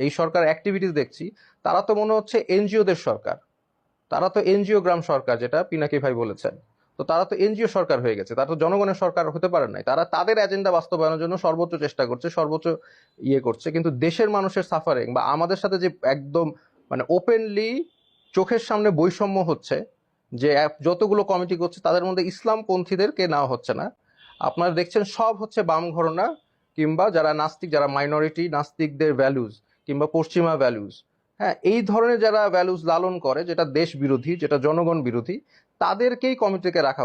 এই সরকার অ্যাক্টিভিটিস দেখছি, তারা তো মনে হচ্ছে এনজিওদের সরকার। তারা তো এনজিও গ্রাম সরকার, যেটা পিনাকি ভাই বলেছেন। তো তারা তো এনজিও সরকার হয়ে গেছে, তারা তো জনগণের সরকার হতে পারে নাই। তারা তাদের এজেন্ডা বাস্তবায়নের জন্য সর্বোচ্চ চেষ্টা করছে, সর্বোচ্চ করছে, কিন্তু দেশের মানুষের সাফারিং বা আমাদের সাথে যে একদম মানে ওপেনলি চোখের সামনে বৈষম্য হচ্ছে, যে যতগুলো কমিটি করছে তাদের মধ্যে ইসলামপন্থীদেরকে নেওয়া হচ্ছে না। আপনারা দেখছেন সব হচ্ছে বাম ঘরনা, কিংবা যারা নাস্তিক, যারা মাইনরিটি নাস্তিকদের ভ্যালুজ, কিংবা পশ্চিমা ভ্যালুজ, হ্যাঁ, এই ধরনের যারা ভ্যালুজ লালন করে, যেটা দেশ বিরোধী, যেটা জনগণ বিরোধী, তাদেরকেই কমিটিতে রাখা